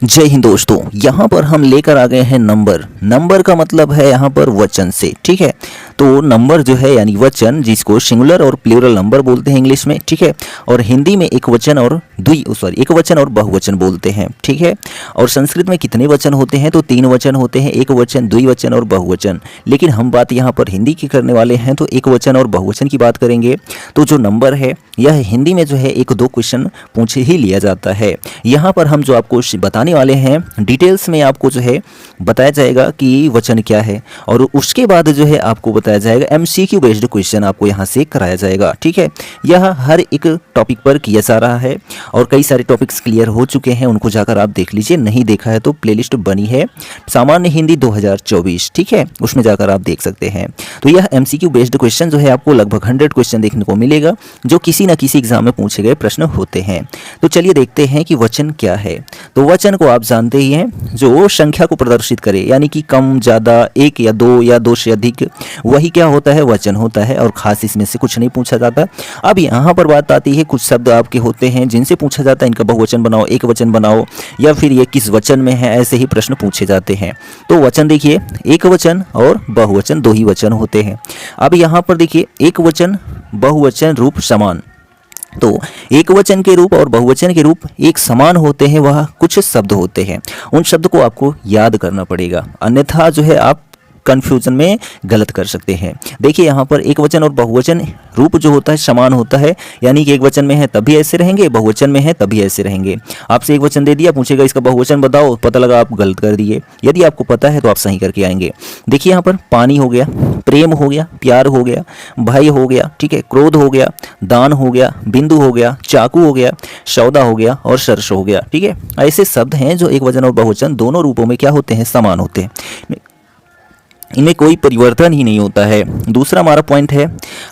जय हिंद दोस्तों, यहाँ पर हम लेकर आ गए हैं नंबर का मतलब है यहाँ पर वचन से। ठीक है, तो नंबर जो है यानी वचन, जिसको सिंगुलर और प्लूरल नंबर बोलते हैं इंग्लिश में। ठीक है, और हिंदी में एक वचन और बहुवचन बोलते हैं। ठीक है, और संस्कृत में कितने वचन होते हैं? तो 3 वचन होते हैं, एक वचन, द्विवचन और बहुवचन। लेकिन हम बात यहाँ पर हिंदी की करने वाले हैं, तो एक वचन और बहुवचन की बात करेंगे। तो जो नंबर है यह हिंदी में जो है 1-2 क्वेश्चन पूछ ही लिया जाता है। यहाँ पर हम जो आपको बताने वाले हैं, डिटेल्स में आपको जो है बताया जाएगा कि वचन क्या है, और उसके बाद जो है आपको बताया जाएगा एमसीक्यू बेस्ड क्वेश्चन आपको यहाँ से कराया जाएगा। ठीक है, यह हर एक टॉपिक पर किया जा रहा है और कई सारे टॉपिक्स क्लियर हो चुके हैं, उनको जाकर आप देख लीजिए। नहीं देखा है तो प्लेलिस्ट बनी है सामान्य हिंदी 2024। ठीक है, उसमें जाकर आप देख सकते हैं। तो यह एमसीक्यू बेस्ड क्वेश्चन जो है आपको लगभग 100 क्वेश्चन देखने को मिलेगा, जो किसी न किसी एग्जाम में पूछे गए प्रश्न होते हैं। तो चलिए देखते हैं कि वचन क्या है। तो वचन को आप जानते ही हैं, जो संख्या को प्रदर्शित करे, यानी कि कम ज़्यादा, 1 या 2 या 2 से अधिक, वही क्या होता है? वचन होता है। और खास इसमें से कुछ नहीं पूछा जाता। अब यहाँ पर बात आती है, कुछ शब्द आपके होते हैं जिनसे पूछा जाता है इनका बहुवचन बनाओ, एक वचन बनाओ, या फिर ये किस वचन में है, ऐसे ही प्रश्न पूछे जाते हैं। तो वचन देखिए, एक वचन और बहुवचन 2 ही वचन होते हैं। अब यहाँ पर देखिए, एक वचन बहुवचन रूप समान। तो एक वचन के रूप और बहुवचन के रूप एक समान होते हैं, वह कुछ शब्द होते हैं। उन शब्द को आपको याद करना पड़ेगा, अन्यथा जो है आप कंफ्यूजन में गलत कर सकते हैं। देखिए यहाँ पर एक वचन और बहुवचन रूप जो होता है समान होता है, यानी कि एक वचन में है तभी ऐसे रहेंगे, बहुवचन में है तभी ऐसे रहेंगे। आपसे एक वचन दे दिया, पूछेगा इसका बहुवचन बताओ, पता लगा आप गलत कर दिए। यदि आपको पता है तो आप सही करके आएंगे। देखिए यहाँ पर पानी हो गया, प्रेम हो गया, प्यार हो गया, भय हो गया, ठीक है, क्रोध हो गया, दान हो गया, बिंदु हो गया, चाकू हो गया, सौदा हो गया और सरस हो गया। ठीक है, ऐसे शब्द हैं जो एक वचन और बहुवचन दोनों रूपों में क्या होते हैं? समान होते हैं, इनमें कोई परिवर्तन ही नहीं होता है। दूसरा हमारा पॉइंट है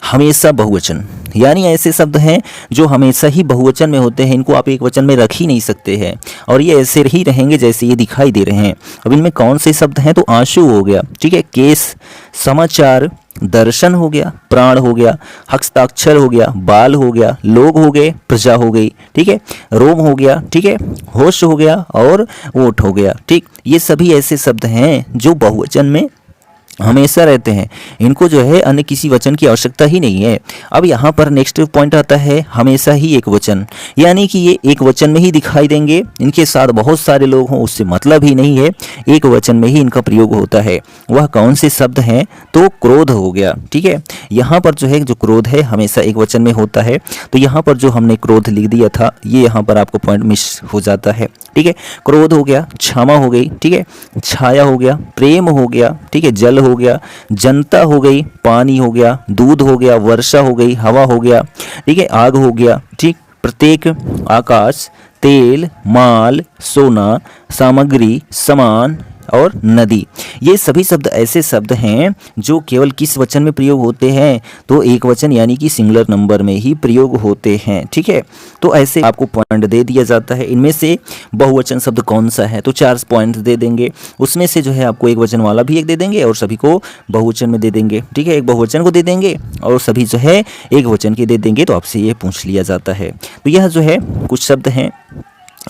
हमेशा बहुवचन, यानी ऐसे शब्द हैं जो हमेशा ही बहुवचन में होते हैं, इनको आप एक वचन में रख ही नहीं सकते हैं, और ये ऐसे ही रहेंगे जैसे ये दिखाई दे रहे हैं। अब इनमें कौन से शब्द हैं? तो आंसू हो गया, ठीक है, केस, समाचार, दर्शन हो गया, प्राण हो गया, हस्ताक्षर हो गया, बाल हो गया, लोग हो गए, प्रजा हो गई, ठीक है, रोम हो गया, ठीक है, होश हो गया और वोट हो गया। ठीक, ये सभी ऐसे शब्द हैं जो बहुवचन में हमेशा रहते हैं, इनको जो है अन्य किसी वचन की आवश्यकता ही नहीं है। अब यहाँ पर नेक्स्ट पॉइंट आता है हमेशा ही एक वचन, यानी कि ये एक वचन में ही दिखाई देंगे, इनके साथ बहुत सारे लोग हों उससे मतलब ही नहीं है, एक वचन में ही इनका प्रयोग होता है। वह कौन से शब्द हैं? तो क्रोध हो गया, ठीक है, यहाँ पर जो है जो क्रोध है हमेशा एक वचन में होता है। तो यहाँ पर जो हमने क्रोध लिख दिया था, ये यहाँ पर आपको पॉइंट मिस हो जाता है। ठीक है, क्रोध हो गया, क्षमा हो गई, ठीक है, छाया हो गया, प्रेम हो गया, ठीक है, जल हो गया, जनता हो गई, पानी हो गया, दूध हो गया, वर्षा हो गई, हवा हो गया, ठीक है, आग हो गया, ठीक, प्रत्येक, आकाश, तेल, माल, सोना, सामग्री, सामान और नदी। ये सभी शब्द ऐसे शब्द हैं जो केवल किस वचन में प्रयोग होते हैं? तो एक वचन यानी कि सिंगुलर नंबर में ही प्रयोग होते हैं। ठीक है, तो ऐसे आपको पॉइंट दे दिया जाता है। इनमें से बहुवचन शब्द कौन सा है? तो 4 पॉइंट दे देंगे, उसमें से जो है आपको एक वचन वाला भी एक दे देंगे और सभी को बहुवचन में दे देंगे। ठीक है, एक बहुवचन को दे देंगे और सभी जो है एक वचन के दे देंगे। तो आपसे ये पूछ लिया जाता है। तो यह जो है कुछ शब्द हैं,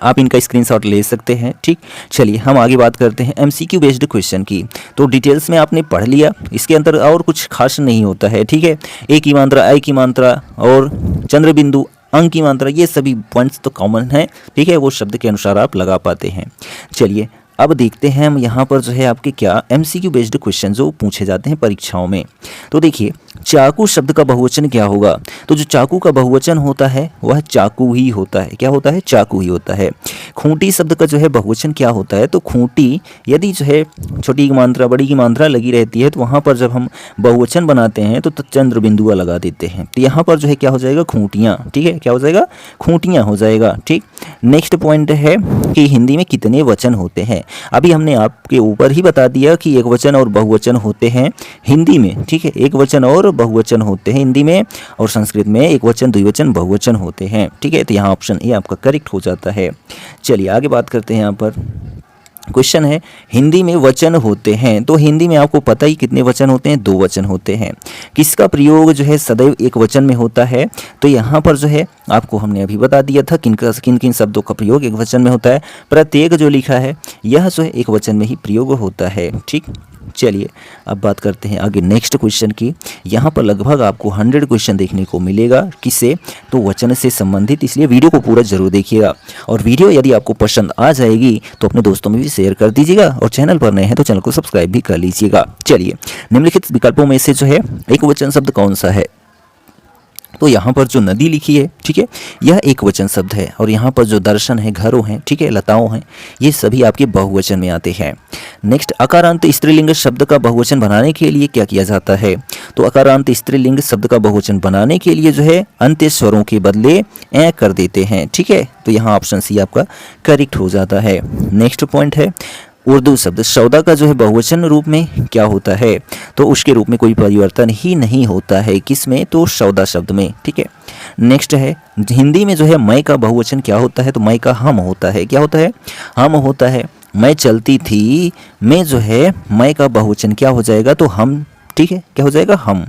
आप इनका स्क्रीनशॉट ले सकते हैं। ठीक, चलिए हम आगे बात करते हैं एमसीक्यू बेस्ड क्वेश्चन की। तो डिटेल्स में आपने पढ़ लिया, इसके अंदर और कुछ खास नहीं होता है। ठीक है, ए की मात्रा, आई की मात्रा और चंद्र बिंदु, अंक की मात्रा, ये सभी पॉइंट्स तो कॉमन है। ठीक है, वो शब्द के अनुसार आप लगा पाते हैं। चलिए अब देखते हैं हम यहाँ पर जो है आपके क्या एमसीक्यू बेस्ड क्वेश्चन जो पूछे जाते हैं परीक्षाओं में। तो देखिए, चाकू शब्द का बहुवचन क्या होगा? तो जो चाकू का बहुवचन होता है वह चाकू ही होता है। क्या होता है? चाकू ही होता है। खूंटी शब्द का जो है बहुवचन क्या होता है? तो खूंटी, यदि जो है छोटी की मात्रा बड़ी की मात्रा लगी रहती है तो वहाँ पर जब हम बहुवचन बनाते हैं तो चंद्र बिंदुआ लगा देते हैं। तो यहाँ पर जो है क्या हो जाएगा? खूंटियाँ। ठीक है, क्या हो जाएगा? खूंटियाँ हो जाएगा। ठीक, नेक्स्ट पॉइंट है कि हिंदी में कितने वचन होते हैं। अभी हमने आपके ऊपर ही बता दिया कि एक वचन और बहुवचन होते हैं हिंदी में। ठीक है, एक वचन और बहुवचन होते हैं हिंदी में, और संस्कृत में एक वचन, द्विवचन, बहुवचन होते हैं। ठीक है, तो यहाँ ऑप्शन ए आपका करेक्ट हो जाता है। चलिए आगे बात करते हैं यहाँ पर क्वेश्चन है हिंदी में वचन होते हैं, तो हिंदी में आपको पता ही कितने वचन होते हैं, 2 वचन होते हैं। किसका प्रयोग जो है सदैव एक वचन में होता है, तो यहाँ पर जो है आपको हमने अभी बता दिया था किन किन शब्दों का प्रयोग एक वचन में होता है। प्रत्येक जो लिखा है यह जो है एक वचन में ही प्रयोग होता है। ठीक, चलिए अब बात करते हैं आगे नेक्स्ट क्वेश्चन की। यहाँ पर लगभग आपको 100 क्वेश्चन देखने को मिलेगा, किससे, तो वचन से संबंधित, इसलिए वीडियो को पूरा जरूर देखिएगा। और वीडियो यदि आपको पसंद आ जाएगी तो अपने दोस्तों में भी शेयर कर दीजिएगा, और चैनल पर नए हैं तो चैनल को सब्सक्राइब भी कर लीजिएगा। चलिए, निम्नलिखित विकल्पों में से जो है एक वचन शब्द कौन सा है, तो यहाँ पर जो नदी लिखी है, ठीक है, यह एक वचन शब्द है। और यहाँ पर जो दर्शन है, घरों हैं, ठीक है, लताओं हैं, ये सभी आपके बहुवचन में आते हैं। नेक्स्ट, अकारांत स्त्रीलिंग शब्द का बहुवचन बनाने के लिए क्या किया जाता है, तो अकारांत स्त्रीलिंग शब्द का बहुवचन बनाने के लिए जो है अंत्य स्वरों के बदले ए कर देते हैं। ठीक है, तो यहाँ ऑप्शन सी आपका करेक्ट हो जाता है। नेक्स्ट पॉइंट है उर्दू शब्द सौदा का जो है बहुवचन रूप में क्या होता है, तो उसके रूप में कोई परिवर्तन ही नहीं होता है, किस में, तो सौदा शब्द में। ठीक है, नेक्स्ट है हिंदी में जो है मैं का बहुवचन क्या होता है, तो मैं का हम होता है। क्या होता है, हम होता है। मैं चलती थी, मैं जो है मैं का बहुवचन क्या हो जाएगा, तो हम। ठीक है, क्या हो जाएगा, हम।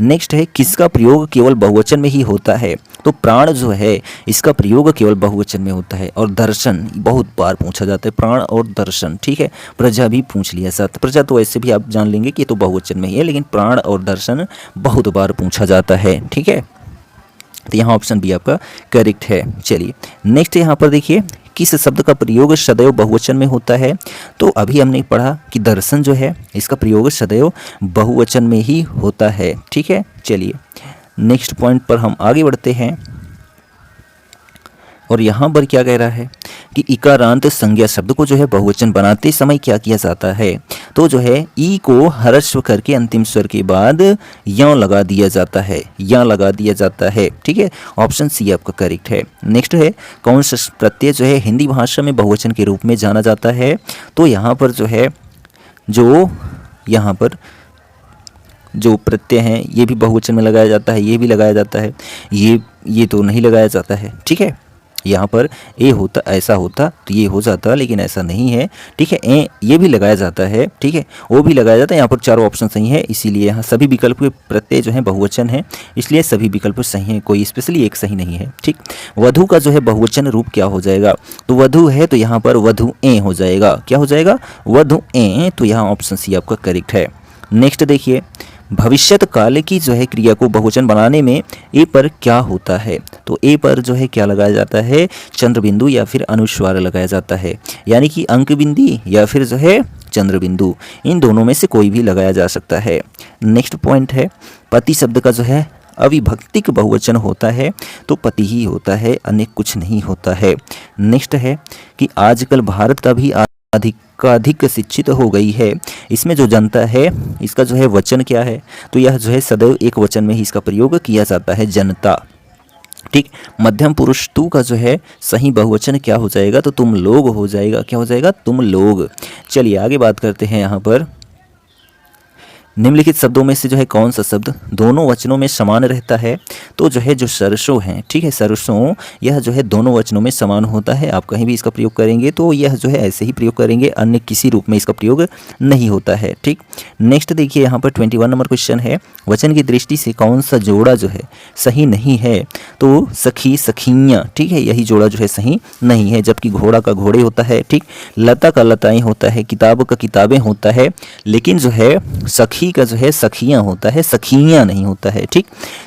नेक्स्ट है किसका प्रयोग केवल बहुवचन में ही होता है, तो प्राण जो है इसका प्रयोग केवल बहुवचन में होता है। और दर्शन बहुत बार पूछा जाता है, प्राण और दर्शन। ठीक है, प्रजा भी पूछ लिया जाता, प्रजा तो ऐसे भी आप जान लेंगे कि ये तो बहुवचन में ही है, लेकिन प्राण और दर्शन बहुत बार पूछा जाता है। ठीक है, तो यहाँ ऑप्शन बी आपका करेक्ट है। चलिए नेक्स्ट यहाँ पर देखिए, किस शब्द का प्रयोग सदैव बहुवचन में होता है, तो अभी हमने पढ़ा कि दर्शन जो है इसका प्रयोग सदैव बहुवचन में ही होता है। ठीक है, चलिए नेक्स्ट पॉइंट पर हम आगे बढ़ते हैं। और यहाँ पर क्या कह रहा है कि इकारांत संज्ञा शब्द को जो है बहुवचन बनाते समय क्या किया जाता है, तो जो है ई को ह्रस्व करके अंतिम स्वर के बाद या लगा दिया जाता है, या लगा दिया जाता है। ठीक है, ऑप्शन सी आपका करेक्ट है। नेक्स्ट है कौन सा प्रत्यय जो है हिंदी भाषा में बहुवचन के रूप में जाना जाता है, तो यहाँ पर जो है जो यहाँ पर जो प्रत्यय हैं ये भी बहुवचन में लगाया जाता है, ये भी लगाया जाता है, ये तो नहीं लगाया जाता है। ठीक है, यहाँ पर ए होता, ऐसा होता तो ये हो जाता, लेकिन ऐसा नहीं है। ठीक है, ए ये भी लगाया जाता है, ठीक है, वो भी लगाया जाता है। यहाँ पर चारों ऑप्शन सही है, इसीलिए यहाँ सभी विकल्प के प्रत्यय जो है बहुवचन है, इसलिए सभी विकल्प सही हैं, कोई स्पेशली एक सही नहीं है। ठीक, वधु का जो है बहुवचन रूप क्या हो जाएगा, तो वधु है तो यहाँ पर वधु ए हो जाएगा। क्या हो जाएगा, वधु ए, तो यहाँ ऑप्शन सी आपका करेक्ट है। नेक्स्ट देखिए, भविष्यत काल की जो है क्रिया को बहुवचन बनाने में ए पर क्या होता है, तो ए पर जो है क्या लगाया जाता है, चंद्र बिंदु या फिर अनुस्वार लगाया जाता है, यानी कि अंक बिंदी या फिर जो है चंद्र बिंदु, इन दोनों में से कोई भी लगाया जा सकता है। नेक्स्ट पॉइंट है पति शब्द का जो है अविभक्तिक बहुवचन होता है, तो पति ही होता है, अन्य कुछ नहीं होता है। नेक्स्ट है कि आजकल भारत का भी अधिक शिक्षित हो गई है, इसमें जो जनता है इसका जो है वचन क्या है, तो यह जो है सदैव एक वचन में ही इसका प्रयोग किया जाता है, जनता। ठीक, मध्यम पुरुष तू का जो है सही बहुवचन क्या हो जाएगा, तो तुम लोग हो जाएगा। क्या हो जाएगा, तुम लोग। चलिए आगे बात करते हैं। यहाँ पर निम्नलिखित शब्दों में से जो है कौन सा शब्द दोनों वचनों में समान रहता है, तो जो है जो सरसों हैं, ठीक है, सरसों, यह जो है दोनों वचनों में समान होता है। आप कहीं भी इसका प्रयोग करेंगे तो यह जो है ऐसे ही प्रयोग करेंगे, अन्य किसी रूप में इसका प्रयोग नहीं होता है। ठीक, नेक्स्ट देखिए यहाँ पर 21 नंबर क्वेश्चन है, वचन की दृष्टि से कौन सा जोड़ा जो है सही नहीं है, तो सखी सखियाँ, ठीक है, यही जोड़ा जो है सही नहीं है, जबकि घोड़ा का घोड़े होता है, ठीक, लता का लताएं होता है, किताब का किताबें होता है, लेकिन जो है सखी का जो है सखियां होता है, सखियां नहीं होता है। ठीक,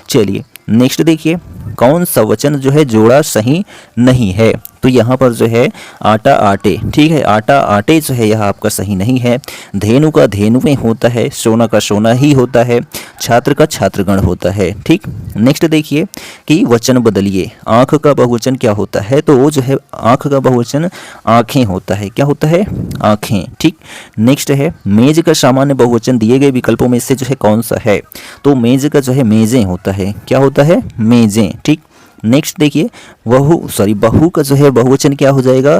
चलिए नेक्स्ट देखिए, कौन सा वचन जो है जोड़ा सही नहीं है, तो यहाँ पर जो है आटा आटे, ठीक है, आटा आटे जो है यह आपका सही नहीं है। धेनु का धेनुएं होता है, सोना का सोना ही होता है, छात्र का छात्रगण होता है। ठीक, नेक्स्ट देखिए कि वचन बदलिए, आँख का बहुवचन क्या होता है, तो वो जो है आँख का बहुवचन आँखें होता है। क्या होता है, आँखें। ठीक, नेक्स्ट है मेज का सामान्य बहुवचन दिए गए विकल्पों में से जो है कौन सा है, तो मेज का जो है मेजें होता है। क्या होता है, मेजें। ठीक, नेक्स्ट देखिए बहू का जो है बहुवचन क्या हो जाएगा,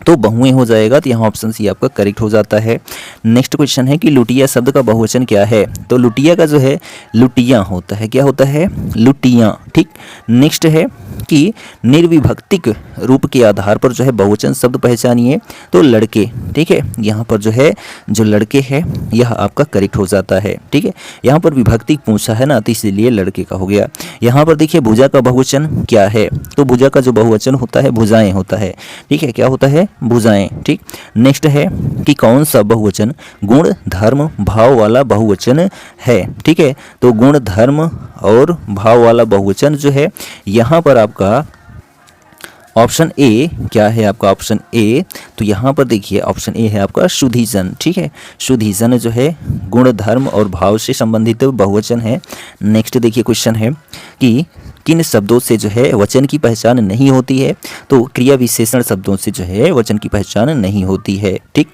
तो बहुएं हो जाएगा, तो यहाँ ऑप्शन सी आपका करेक्ट हो जाता है। नेक्स्ट क्वेश्चन है कि लुटिया शब्द का बहुवचन क्या है? तो लुटिया का जो है लुटियाँ होता है। क्या होता है? लुटियाँ। ठीक। नेक्स्ट है कि निर्विभक्तिक रूप के आधार पर जो है बहुवचन शब्द पहचानिए, तो लड़के। ठीक है, यहाँ पर जो है जो लड़के है यह आपका करेक्ट हो जाता है। ठीक है, यहाँ पर विभक्ति पूछा है ना, तो इसलिए लड़के का हो गया। यहाँ पर देखिए भुजा का बहुवचन क्या है? तो भुजा का जो बहुवचन होता है भुजाएं होता है। ठीक है, क्या होता है? भुजाएं। ठीक। नेक्स्ट है कि कौन सा बहुवचन गुण धर्म भाव वाला बहुवचन है? ठीक है, तो गुण धर्म और भाव वाला बहुवचन जो है यहाँ पर आपका ऑप्शन ए क्या है? आपका ऑप्शन ए, तो यहाँ पर देखिए ऑप्शन ए है आपका शुद्धिजन। ठीक है, शुद्धिजन जो है गुण धर्म और भाव से संबंधित बहुवचन है। नेक्स्ट देखिए क्वेश्चन है कि किन शब्दों से जो है वचन की पहचान नहीं होती है? तो क्रिया विशेषण शब्दों से जो है वचन की पहचान नहीं होती है। ठीक।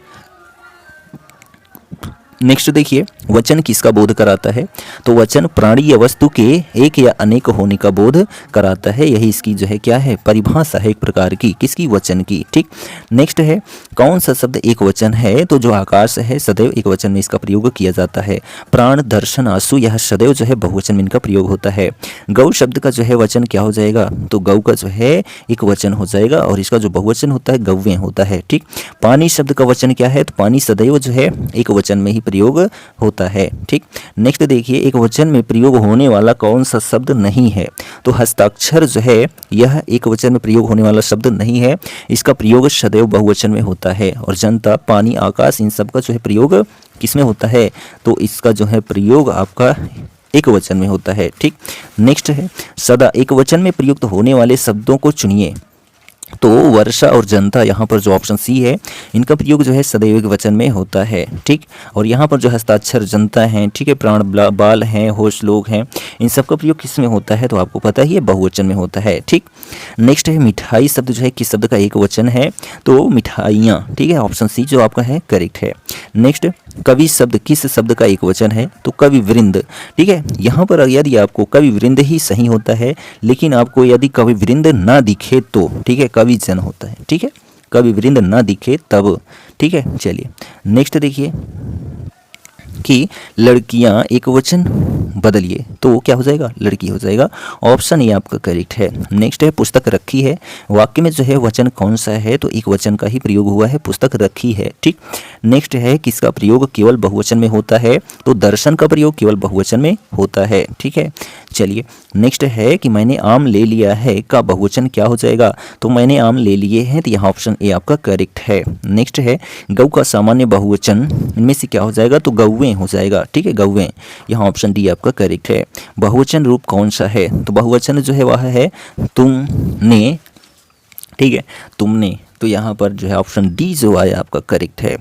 नेक्स्ट देखिए वचन किसका बोध कराता है? तो वचन प्राणी या वस्तु के एक या अनेक होने का बोध कराता है। यही इसकी जो है क्या है? परिभाषा है एक प्रकार की, किसकी? वचन की। ठीक। नेक्स्ट है कौन सा शब्द एक वचन है? तो जो आकाश है सदैव एक वचन में इसका प्रयोग किया जाता है। प्राण दर्शन आंसू यह सदैव जो है बहुवचन में इनका प्रयोग होता है। गौ शब्द का जो है वचन क्या हो जाएगा? तो गौ का जो है एक वचन हो जाएगा और इसका जो बहुवचन होता है गौवें होता है। ठीक। पानी शब्द का वचन क्या है? तो पानी सदैव जो है एक वचन में ही प्रयोग होता है। ठीक। नेक्स्ट देखिए एक वचन में प्रयोग होने वाला कौन सा शब्द नहीं है? तो हस्ताक्षर जो है यह एक वचन में प्रयोग होने वाला शब्द नहीं है, इसका प्रयोग सदैव बहुवचन में होता है। और जनता, पानी, आकाश, इन सब का जो है प्रयोग किसमें होता है? तो इसका जो है प्रयोग आपका एक वचन में होता है। ठीक। नेक्स्ट है सदा एक वचन में प्रयुक्त होने वाले शब्दों को चुनिए। तो वर्षा और जनता, यहाँ पर जो ऑप्शन सी है इनका प्रयोग जो है सदैव एक वचन में होता है। ठीक। और यहाँ पर जो हस्ताक्षर जनता हैं, ठीक है, प्राण बाल हैं, होश लोग हैं, इन सब का प्रयोग किस में होता है? तो आपको पता ही है बहुवचन में होता है। ठीक। नेक्स्ट है मिठाई शब्द जो है किस शब्द का एक वचन है? तो मिठाइयाँ। ठीक है, ऑप्शन सी जो आपका है करेक्ट है। नेक्स्ट कवि शब्द किस शब्द का एक वचन है? तो कवि वृंद। ठीक है, यहाँ पर यदि आपको कवि वृंद ही सही होता है, लेकिन आपको यदि कवि वृंद ना दिखे तो ठीक है कवि जन होता है। ठीक है, कवि वृंद ना दिखे तब। ठीक है, चलिए नेक्स्ट देखिए कि लड़कियां एक वचन बदलिए, तो क्या हो जाएगा? लड़की हो जाएगा। ऑप्शन ये आपका करेक्ट है। नेक्स्ट है पुस्तक रखी है। वाक्य में जो है वचन कौन सा है? तो एक वचन का ही प्रयोग हुआ है, पुस्तक रखी है। ठीक। नेक्स्ट है किसका प्रयोग केवल बहुवचन में होता है? तो दर्शन का प्रयोग केवल बहुवचन में होता है। ठीक है, चलिए नेक्स्ट है कि मैंने आम ले लिया है का बहुवचन क्या हो जाएगा? तो मैंने आम ले लिए हैं, तो यहाँ ऑप्शन ए आपका करेक्ट है। नेक्स्ट है गौ का सामान्य बहुवचन इनमें से क्या हो जाएगा? तो गौवें हो जाएगा। ठीक है, गौवें, यहाँ ऑप्शन डी आपका करेक्ट है। बहुवचन रूप कौन सा है? तो बहुवचन जो है वह है तुमने। ठीक है, तुमने, तो यहाँ पर जो है ऑप्शन डी जो आया आपका करेक्ट है।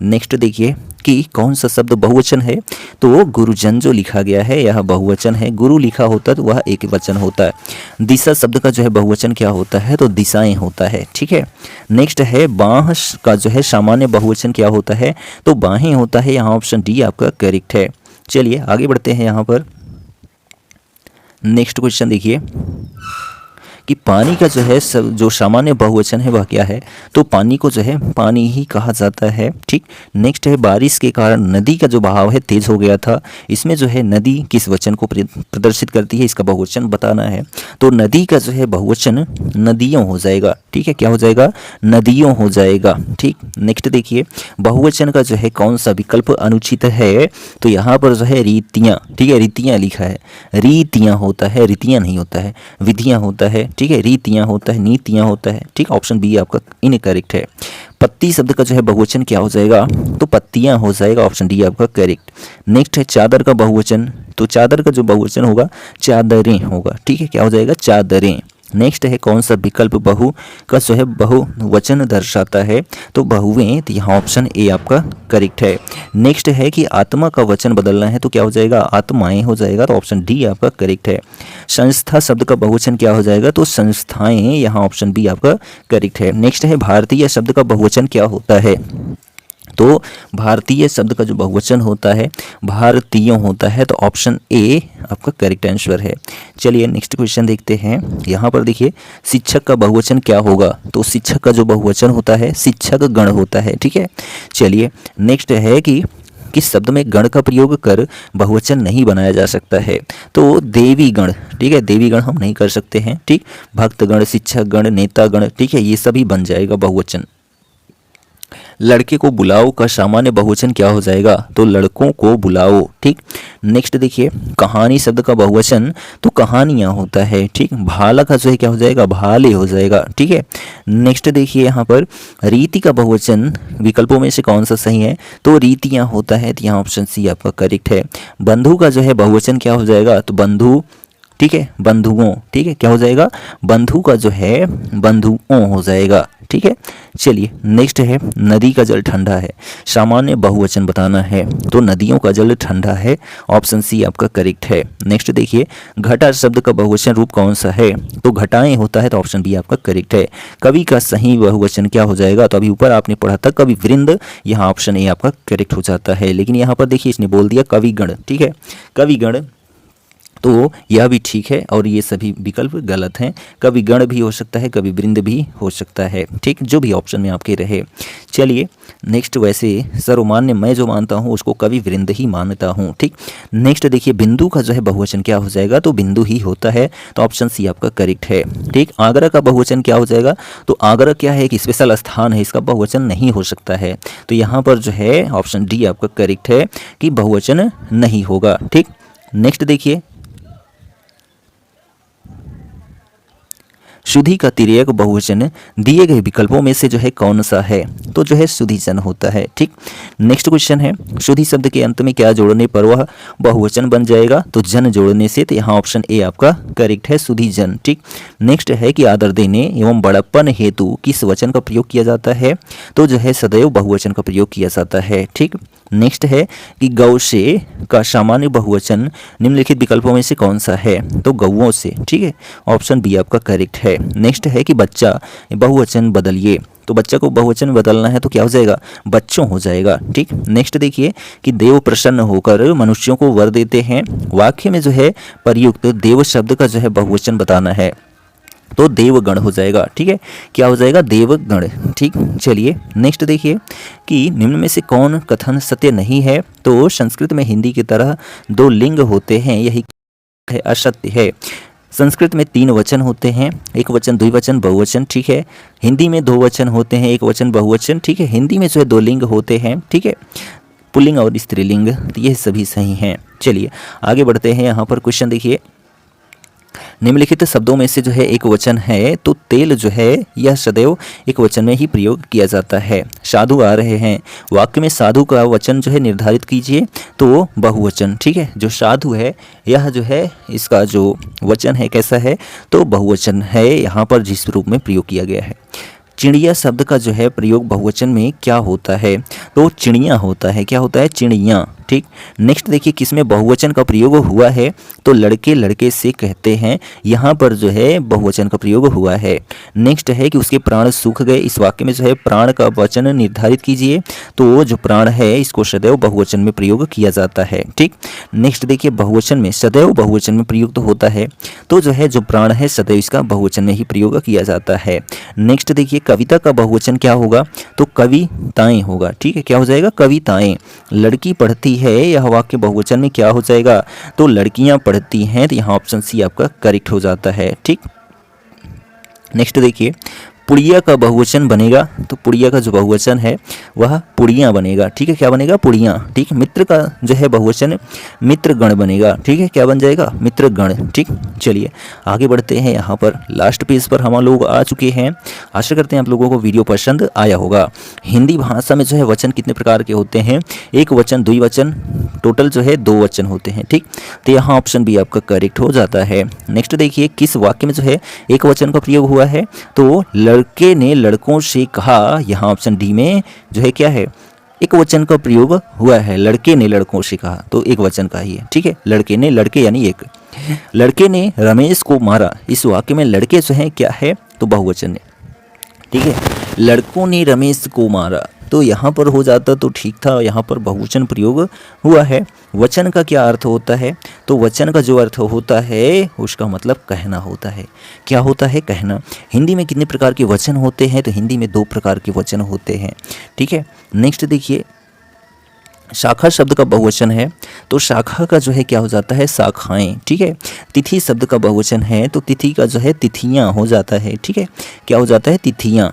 नेक्स्ट देखिए कि कौन सा शब्द बहुवचन है? तो गुरुजन जो लिखा गया है यह बहुवचन है। गुरु लिखा होता तो वह एक वचन होता है। दिशा शब्द का जो है बहुवचन क्या होता है? तो दिशाएं होता है। ठीक है। नेक्स्ट है बाह का जो है सामान्य बहुवचन क्या होता है? तो बाहें होता है। यहाँ ऑप्शन डी आपका करेक्ट है। चलिए आगे बढ़ते हैं। यहाँ पर नेक्स्ट क्वेश्चन देखिए कि पानी का जो है जो सामान्य बहुवचन है वह क्या है? तो पानी को जो है पानी ही कहा जाता है। ठीक। नेक्स्ट है बारिश के कारण नदी का जो बहाव है तेज हो गया था। इसमें जो है नदी किस वचन को प्रदर्शित करती है? इसका बहुवचन बताना है। तो नदी का जो है बहुवचन नदियों हो जाएगा। ठीक है, क्या हो जाएगा? नदियों हो जाएगा। ठीक। नेक्स्ट देखिए बहुवचन का जो है कौन सा विकल्प अनुचित है? तो यहाँ पर जो है रीतियाँ। ठीक है, रीतियाँ लिखा है, रीतियाँ होता है, रीतियाँ नहीं होता है, विधियाँ होता है। ठीक है, रीतियाँ होता है, नीतियाँ होता है। ठीक, ऑप्शन बी आपका इनकरेक्ट है। पत्ती शब्द का जो है बहुवचन क्या हो जाएगा? तो पत्तियाँ हो जाएगा। ऑप्शन डी आपका करेक्ट। नेक्स्ट है चादर का बहुवचन। तो चादर का जो बहुवचन होगा चादरें होगा। ठीक है, क्या हो जाएगा? चादरें। नेक्स्ट है कौन सा विकल्प बहु का जो है बहुवचन दर्शाता है? तो बहुवें, तो यहाँ ऑप्शन ए आपका करेक्ट है। नेक्स्ट है कि आत्मा का वचन बदलना है, तो क्या हो जाएगा? आत्माएं हो जाएगा। तो ऑप्शन डी आपका करेक्ट है। संस्था शब्द का बहुवचन क्या हो जाएगा? तो संस्थाएं, यहाँ ऑप्शन बी आपका करेक्ट है। नेक्स्ट है भारतीय शब्द का बहुवचन क्या होता है? तो भारतीय शब्द का जो बहुवचन होता है भारतीयों होता है, तो ऑप्शन ए आपका करेक्ट आंसर है। चलिए नेक्स्ट क्वेश्चन देखते हैं। यहाँ पर देखिए शिक्षक का बहुवचन क्या होगा, तो शिक्षक का जो बहुवचन होता है शिक्षक गण होता है, ठीक है। चलिए नेक्स्ट है कि किस शब्द में गण का प्रयोग कर बहुवचन नहीं बनाया जा सकता है, तो देवी गण, ठीक है, देवी गण हम नहीं कर सकते हैं, ठीक। भक्त गण, शिक्षक गण, नेता गण, ठीक है, ये सभी बन जाएगा बहुवचन। लड़के को बुलाओ का सामान्य बहुवचन क्या हो जाएगा, तो लड़कों को बुलाओ, ठीक। नेक्स्ट देखिए कहानी शब्द का बहुवचन तो कहानियां होता है, ठीक। भाला का जो है क्या हो जाएगा, भाले हो जाएगा, ठीक है। नेक्स्ट देखिए यहाँ पर रीति का बहुवचन विकल्पों में से कौन सा सही है, तो रीतियां होता है, तो यहाँ ऑप्शन सी आपका करेक्ट है। बंधु का जो है बहुवचन क्या हो जाएगा, तो बंधु, ठीक है, बंधुओं, ठीक है, क्या हो जाएगा, बंधु का जो है बंधुओं हो जाएगा, ठीक है। चलिए नेक्स्ट है नदी का जल ठंडा है, सामान्य बहुवचन बताना है, तो नदियों का जल ठंडा है, ऑप्शन सी आपका करेक्ट है। नेक्स्ट देखिए घटा शब्द का बहुवचन रूप कौन सा है, तो घटाएं होता है, तो ऑप्शन बी आपका करेक्ट है। कवि का सही बहुवचन क्या हो जाएगा, तो अभी ऊपर आपने पढ़ा था कवि वृंद, यहाँ ऑप्शन ए आपका करेक्ट हो जाता है, लेकिन यहाँ पर देखिए इसने बोल दिया कविगण, ठीक है, कविगण, तो यह भी ठीक है और ये सभी विकल्प गलत हैं। कवि गण भी हो सकता है, कवि वृंद भी हो सकता है, ठीक, जो भी ऑप्शन में आपके रहे। चलिए नेक्स्ट वैसे सर्वमान्य मैं जो मानता हूँ उसको कवि वृंद ही मानता हूँ, ठीक। नेक्स्ट देखिए बिंदु का जो है बहुवचन क्या हो जाएगा, तो बिंदु ही होता है, तो ऑप्शन सी आपका करेक्ट है, ठीक। आगरा का बहुवचन क्या हो जाएगा, तो आगरा क्या है, एक स्पेशल स्थान है, इसका बहुवचन नहीं हो सकता है, तो यहाँ पर जो है ऑप्शन डी आपका करेक्ट है कि बहुवचन नहीं होगा, ठीक। नेक्स्ट देखिए सुधी का तिर्यक बहुवचन दिए गए विकल्पों में से जो है कौन सा है, तो जो है सुधीजन होता है, ठीक। नेक्स्ट क्वेश्चन है सुधी शब्द के अंत में क्या जोड़ने पर वह बहुवचन बन जाएगा, तो जन जोड़ने से, तो यहाँ ऑप्शन ए आपका करेक्ट है, सुधीजन, ठीक। नेक्स्ट है कि आदर देने एवं बड़प्पन हेतु किस वचन का प्रयोग किया जाता है, तो जो है सदैव बहुवचन का प्रयोग किया जाता है, ठीक। नेक्स्ट है कि गौ से का सामान्य बहुवचन निम्नलिखित विकल्पों में से कौन सा है, तो गौओं से, ठीक है, ऑप्शन बी आपका करेक्ट है। नेक्स्ट है कि बच्चा बहुवचन बदलिए, तो बच्चा को बहुवचन बदलना है तो क्या हो जाएगा, बच्चों हो जाएगा, ठीक। नेक्स्ट देखिए कि देव प्रसन्न होकर मनुष्यों को वर देते हैं, वाक्य में जो है प्रयुक्त देव शब्द का जो है बहुवचन बताना है, तो देवगण हो जाएगा, ठीक है, क्या हो जाएगा, देवगण, ठीक। चलिए नेक्स्ट देखिए कि निम्न में से कौन कथन सत्य नहीं है, तो संस्कृत में हिंदी की तरह दो लिंग होते हैं यही है असत्य है। संस्कृत में 3 वचन होते हैं, एक वचन, द्विवचन, बहुवचन, ठीक है। हिंदी में 2 वचन होते हैं, एक वचन, बहुवचन, ठीक है। हिंदी में जो है 2 लिंग होते हैं, ठीक है, पुल्लिंग और स्त्रीलिंग, तो ये सभी सही हैं। चलिए आगे बढ़ते हैं। यहाँ पर क्वेश्चन देखिए निम्नलिखित शब्दों में से जो है एक वचन है, तो तेल जो है यह सदैव एक वचन में ही प्रयोग किया जाता है। साधु आ रहे हैं, वाक्य में साधु का वचन जो है निर्धारित कीजिए, तो बहुवचन, ठीक है। जो साधु है यह जो है इसका जो वचन है कैसा है, तो बहुवचन है, यहाँ पर जिस रूप में प्रयोग किया गया है। चिड़िया शब्द का जो है प्रयोग बहुवचन में क्या होता है, तो चिड़िया होता है, क्या होता है, चिड़िया, ठीक। नेक्स्ट देखिए किसमें बहुवचन का प्रयोग हुआ है, तो लड़के लड़के से कहते हैं, यहाँ पर जो है बहुवचन का प्रयोग हुआ है। नेक्स्ट है कि उसके प्राण सूख गए, इस वाक्य में जो है प्राण का वचन निर्धारित कीजिए, तो जो प्राण है इसको सदैव बहुवचन में प्रयोग किया जाता है, ठीक। नेक्स्ट देखिए बहुवचन में सदैव बहुवचन में प्रयुक्त होता है, तो जो है जो प्राण है सदैव इसका बहुवचन में ही प्रयोग किया जाता है। नेक्स्ट देखिए कविता का बहुवचन क्या होगा, तो कविताएं होगा, ठीक है, क्या हो जाएगा, कविताएं। लड़की पढ़ती है, यह वाक्य बहुवचन में क्या हो जाएगा, तो लड़कियां पढ़ती हैं, तो यहाँ ऑप्शन सी आपका करेक्ट हो जाता है, ठीक। नेक्स्ट देखिए पुड़िया का बहुवचन बनेगा, तो पुड़िया का जो बहुवचन है वह पुड़ियाँ बनेगा, ठीक है, क्या बनेगा, पुड़ियाँ, ठीक। मित्र का जो है बहुवचन मित्रगण बनेगा, ठीक है, क्या बन जाएगा, मित्रगण, ठीक। चलिए आगे बढ़ते हैं। यहाँ पर लास्ट पेज पर हम लोग आ चुके हैं। आशा करते हैं आप लोगों को वीडियो पसंद आया होगा। हिंदी भाषा में जो है वचन कितने प्रकार के होते हैं, एक वचन, द्विवचन, टोटल जो है 2 वचन होते हैं, ठीक। तो यहाँ ऑप्शन बी आपका करेक्ट हो जाता है। नेक्स्ट देखिए किस वाक्य में जो है एक वचन का प्रयोग हुआ है, तो लड़के ने लड़कों से कहा, यहाँ ऑप्शन डी में जो है क्या है, एक वचन का प्रयोग हुआ है। लड़के ने लड़कों से कहा, तो एक वचन का ही है, ठीक है। लड़के ने, लड़के यानी एक। लड़के ने रमेश को मारा, इस वाक्य में लड़के जो है क्या है, तो बहुवचन है, ठीक है। लड़कों ने रमेश को मारा, तो यहाँ पर हो जाता तो ठीक था, यहाँ पर बहुवचन प्रयोग हुआ है। वचन का क्या अर्थ होता है? तो वचन का जो अर्थ होता है उसका मतलब कहना होता है। क्या होता है? कहना। हिंदी में कितने प्रकार के वचन होते हैं? तो हिंदी में 2 प्रकार के वचन होते हैं, ठीक है। नेक्स्ट देखिए, शाखा शब्द का बहुवचन है तो शाखा का जो है क्या हो जाता है? शाखाएं, ठीक है। तिथि शब्द का बहुवचन है तो तिथि का जो है तिथियां हो जाता है, ठीक है। क्या हो जाता है? तिथियां।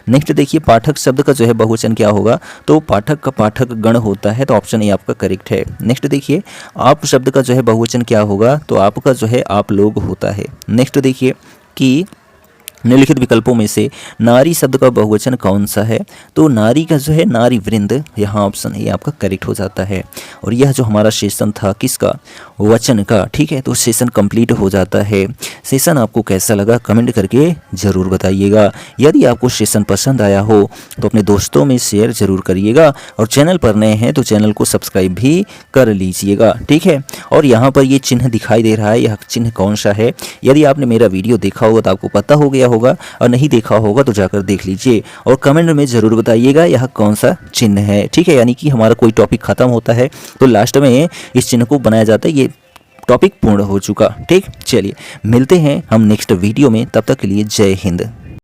नेक्स्ट देखिए, पाठक शब्द का जो है बहुवचन क्या होगा? तो पाठक का पाठक गण होता है, तो ऑप्शन ए आपका करेक्ट है। नेक्स्ट देखिए, आप शब्द का जो है बहुवचन क्या होगा? तो आपका जो है आप लोग होता है। नेक्स्ट देखिए कि निम्नलिखित विकल्पों में से नारी शब्द का बहुवचन कौन सा है? तो नारी का जो है नारी वृंद, यहाँ ऑप्शन ए आपका करेक्ट हो जाता है। और यह जो हमारा सेशन था किसका? वचन का, ठीक है। तो सेशन कंप्लीट हो जाता है। सेशन आपको कैसा लगा कमेंट करके ज़रूर बताइएगा। यदि आपको सेशन पसंद आया हो तो अपने दोस्तों में शेयर ज़रूर करिएगा, और चैनल पर नए हैं तो चैनल को सब्सक्राइब भी कर लीजिएगा, ठीक है। और यहाँ पर ये चिन्ह दिखाई दे रहा है, यह चिन्ह कौन सा है? यदि आपने मेरा वीडियो देखा होगा तो आपको पता हो गया होगा, और नहीं देखा होगा तो जाकर देख लीजिए और कमेंट में ज़रूर बताइएगा यह कौन सा चिन्ह है, ठीक है। यानी कि हमारा कोई टॉपिक खत्म होता है तो लास्ट में इस चिन्ह को बनाया जाता है। ये टॉपिक पूर्ण हो चुका, ठीक। चलिए मिलते हैं हम नेक्स्ट वीडियो में, तब तक के लिए जय हिंद।